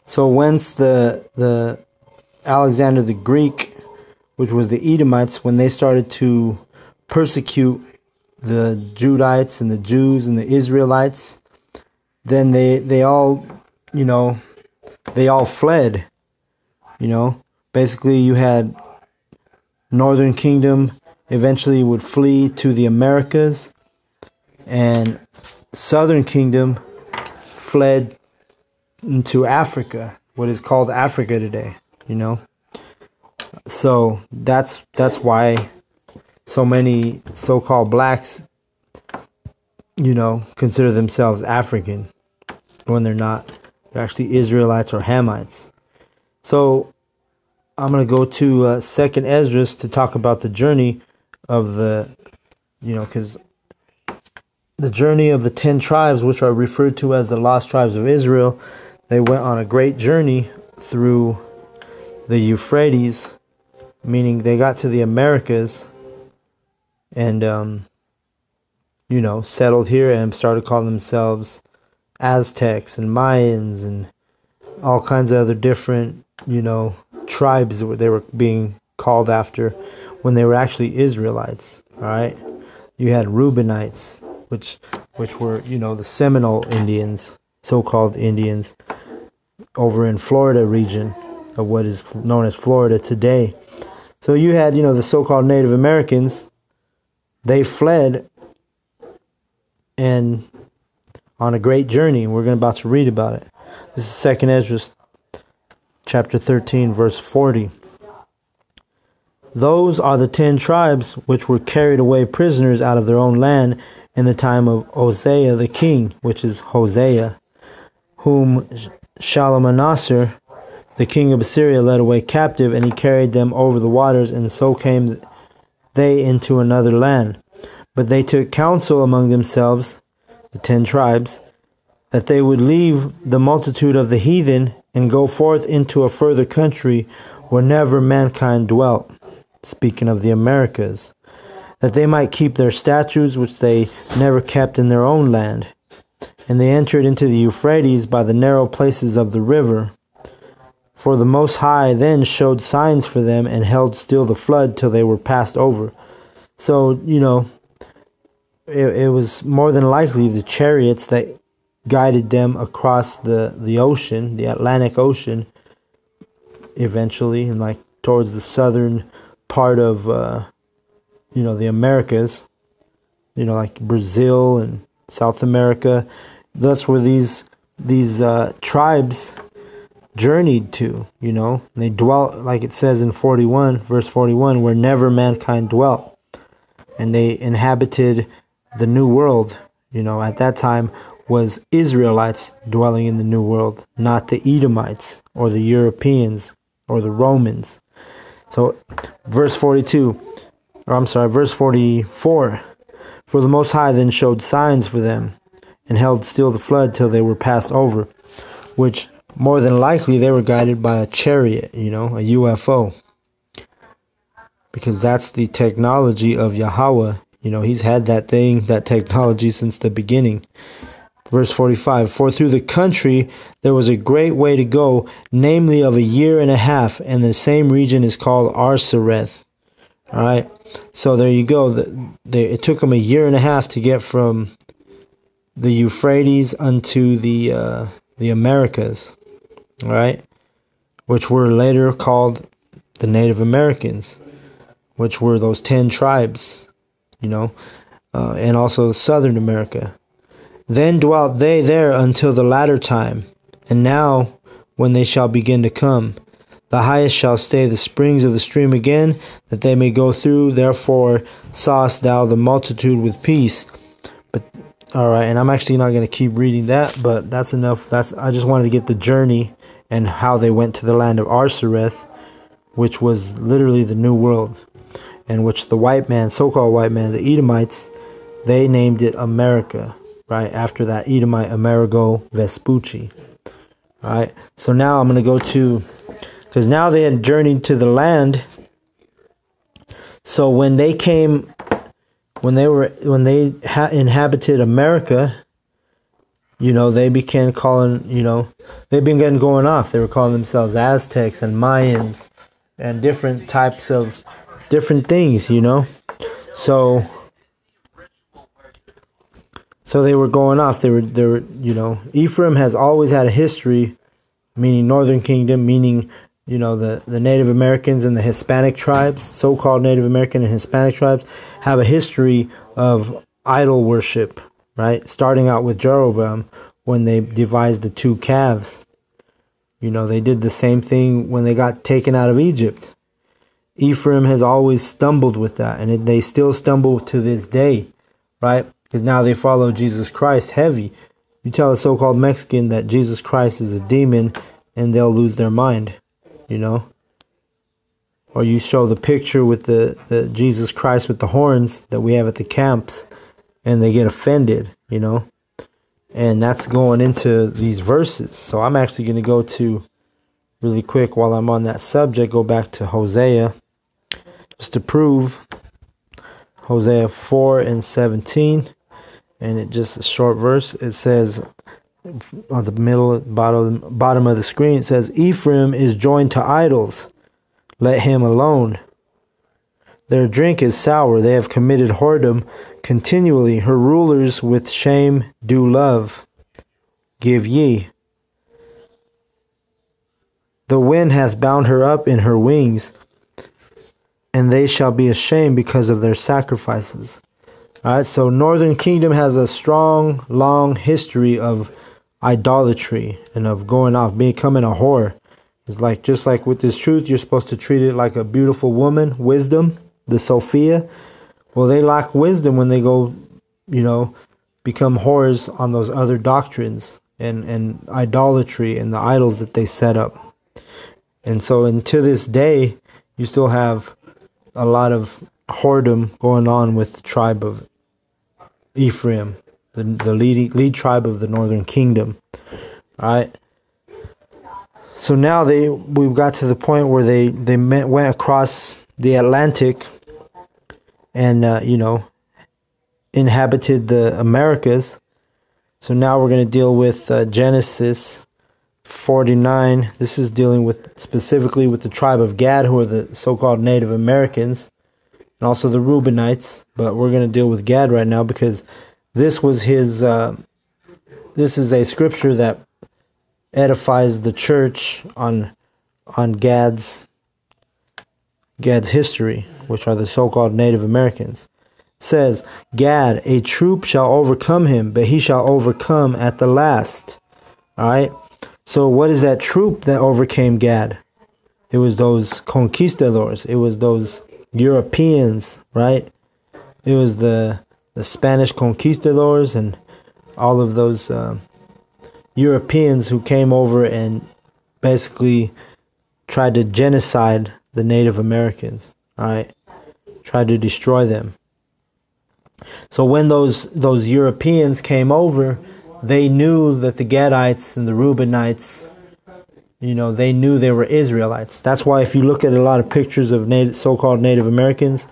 So whence the Alexander the Greek, which was the Edomites, when they started to persecute the Judites and the Jews and the Israelites, then they all, they all fled. Basically you had Northern Kingdom eventually would flee to the Americas, and Southern Kingdom fled into Africa, what is called Africa today, So that's why so many so-called blacks, consider themselves African when they're not. They're actually Israelites or Hamites. So I'm going to go to Second Esdras to talk about the journey of because the journey of the 10 tribes, which are referred to as the lost tribes of Israel, they went on a great journey through the Euphrates, meaning they got to the Americas and, settled here and started calling themselves Aztecs and Mayans and all kinds of other different, tribes that they were being called after when they were actually Israelites. All right. You had Reubenites, which were, the Seminole Indians, so-called Indians, over in Florida region of what is known as Florida today. So you had, the so-called Native Americans. They fled and on a great journey. We're about to read about it. This is 2nd Esdras chapter 13, verse 40. Those are the 10 tribes which were carried away prisoners out of their own land in the time of Hosea the king, which is Hosea, whom Shalmaneser, the king of Assyria, led away captive, and he carried them over the waters, and so came they into another land. But they took counsel among themselves, the 10 tribes, that they would leave the multitude of the heathen and go forth into a further country where never mankind dwelt, speaking of the Americas, that they might keep their statutes which they never kept in their own land. And they entered into the Euphrates by the narrow places of the river. For the Most High then showed signs for them and held still the flood till they were passed over. So, it was more than likely the chariots that guided them across the ocean, the Atlantic Ocean, eventually, and like towards the southern part of, the Americas, like Brazil and South America. That's where these tribes journeyed to, and they dwelt, like it says in verse 41, where never mankind dwelt. And they inhabited the New World, at that time was Israelites dwelling in the New World, not the Edomites or the Europeans or the Romans. So verse 44, for the Most High then showed signs for them and held still the flood till they were passed over, which more than likely they were guided by a chariot, a UFO. Because that's the technology of Yahweh. He's had that technology since the beginning. Verse 45, for through the country there was a great way to go, namely of a year and a half, and the same region is called Arsareth. All right, so there you go. It took them a year and a half to get from the Euphrates unto the Americas, all right, which were later called the Native Americans, which were those 10 tribes, and also Southern America. Then dwelt they there until the latter time. And now, when they shall begin to come, the highest shall stay the springs of the stream again, that they may go through. Therefore sawest thou the multitude with peace. But all right, and I'm actually not going to keep reading that, but that's enough. I just wanted to get the journey and how they went to the land of Arsareth, which was literally the New World, and which the white man, so-called white man, the Edomites, they named it America. Right, after that Edomite Amerigo Vespucci. All right, so now I'm going to go to, because now they had journeyed to the land. So when they inhabited America, they began calling, they've been getting going off. They were calling themselves Aztecs and Mayans and different types of different things, So they were going off. They were, Ephraim has always had a history, meaning Northern Kingdom, meaning, the Native Americans and the Hispanic tribes, so-called Native American and Hispanic tribes, have a history of idol worship, right? Starting out with Jeroboam when they devised the 2 calves. They did the same thing when they got taken out of Egypt. Ephraim has always stumbled with that, and they still stumble to this day, right? Because now they follow Jesus Christ heavy. You tell a so-called Mexican that Jesus Christ is a demon, and they'll lose their mind, Or you show the picture with the Jesus Christ with the horns that we have at the camps, and they get offended, And that's going into these verses. So I'm actually going to go to, really quick, while I'm on that subject, go back to Hosea, just to prove. Hosea 4:17, and it just a short verse. It says, on the bottom of the screen, it says, Ephraim is joined to idols. Let him alone. Their drink is sour. They have committed whoredom continually. Her rulers with shame do love. Give ye. The wind hath bound her up in her wings, and they shall be ashamed because of their sacrifices. All right, so Northern Kingdom has a strong, long history of idolatry and of going off, becoming a whore. It's just like with this truth, you're supposed to treat it like a beautiful woman, wisdom, the Sophia. Well, they lack wisdom when they go, become whores on those other doctrines and idolatry and the idols that they set up. And so, and to this day, you still have a lot of whoredom going on with the tribe of Ephraim, the lead tribe of the Northern Kingdom. All right. So now we've got to the point where they went across the Atlantic and inhabited the Americas. So now we're going to deal with Genesis 49. This is dealing specifically with the tribe of Gad, who are the so-called Native Americans, and also the Reubenites. But we're going to deal with Gad right now because this was his. This is a scripture that edifies the church on Gad's history, which are the so-called Native Americans. It says, Gad, a troop shall overcome him, but he shall overcome at the last. All right. So what is that troop that overcame Gad? It was those conquistadors. It was those Europeans, right? It was the Spanish conquistadors and all of those Europeans who came over and basically tried to genocide the Native Americans, all right? Tried to destroy them. So when those Europeans came over, they knew that the Gadites and the Reubenites, they knew they were Israelites. That's why if you look at a lot of pictures of so-called Native Americans,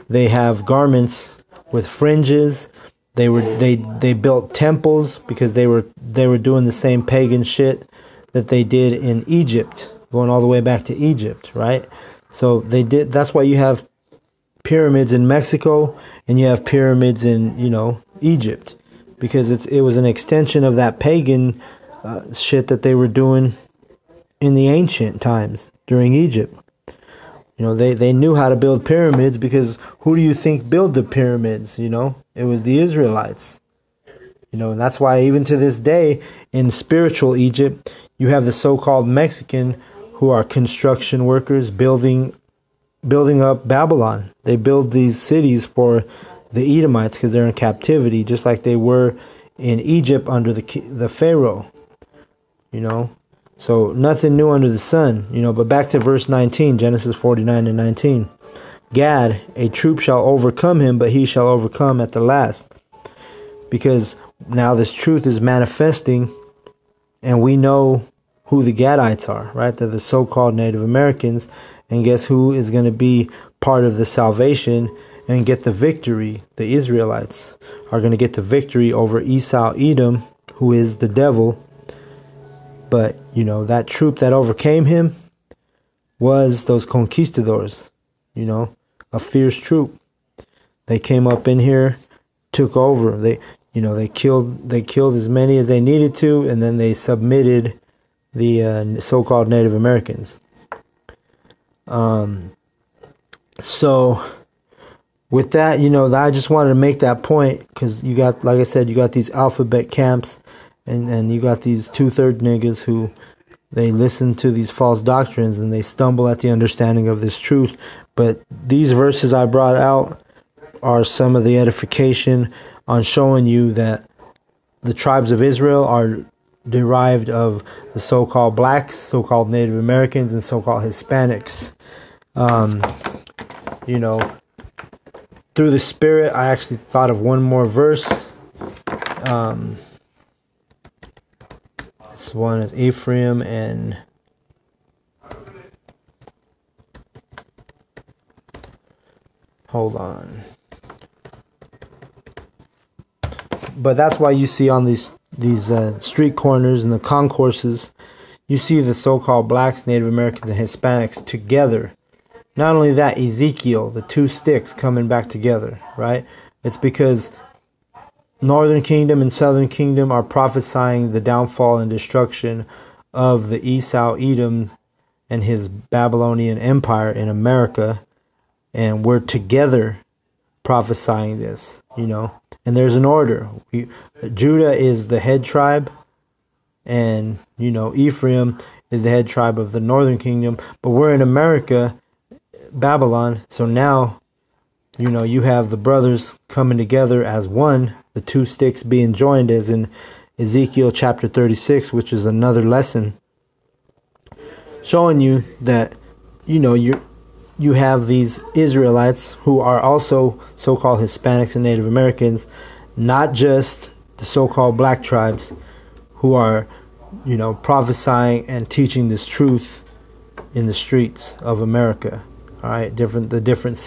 they have garments with fringes. They built temples because they were doing the same pagan shit that they did in Egypt, going all the way back to Egypt, right? So they did. That's why you have pyramids in Mexico and you have pyramids in Egypt, because it was an extension of that pagan shit that they were doing in the ancient times during Egypt. They knew how to build pyramids because who do you think built the pyramids? It was the Israelites. And that's why even to this day in spiritual Egypt, you have the so-called Mexican who are construction workers building up Babylon. They build these cities for the Edomites because they're in captivity, just like they were in Egypt under the Pharaoh. So nothing new under the sun, but back to verse 19, Genesis 49:19. Gad, a troop shall overcome him, but he shall overcome at the last. Because now this truth is manifesting, and we know who the Gadites are, right? They're the so-called Native Americans, and guess who is going to be part of the salvation and get the victory? The Israelites are going to get the victory over Esau, Edom, who is the devil. But, that troop that overcame him was those conquistadors, a fierce troop. They came up in here, took over. They killed as many as they needed to, and then they submitted the so-called Native Americans. So with that, I just wanted to make that point, because you got, like I said, you got these alphabet camps, and you got these 2/3 niggas who they listen to these false doctrines and they stumble at the understanding of this truth. But these verses I brought out are some of the edification on showing you that the tribes of Israel are derived of the so-called blacks, so-called Native Americans, and so-called Hispanics. Through the Spirit, I actually thought of one more verse. This one is Ephraim and hold on. But that's why you see on these street corners and the concourses, you see the so-called blacks, Native Americans, and Hispanics together. Not only that, Ezekiel, the two sticks coming back together, right? It's because Northern Kingdom and Southern Kingdom are prophesying the downfall and destruction of the Esau, Edom, and his Babylonian empire in America. And we're together prophesying this, And there's an order. Judah is the head tribe, and, Ephraim is the head tribe of the Northern Kingdom. But we're in America, Babylon. So now, you have the brothers coming together as one, the two sticks being joined, as in Ezekiel chapter 36, which is another lesson showing you that, you have these Israelites who are also so-called Hispanics and Native Americans, not just the so-called black tribes who are, prophesying and teaching this truth in the streets of America. All right, the different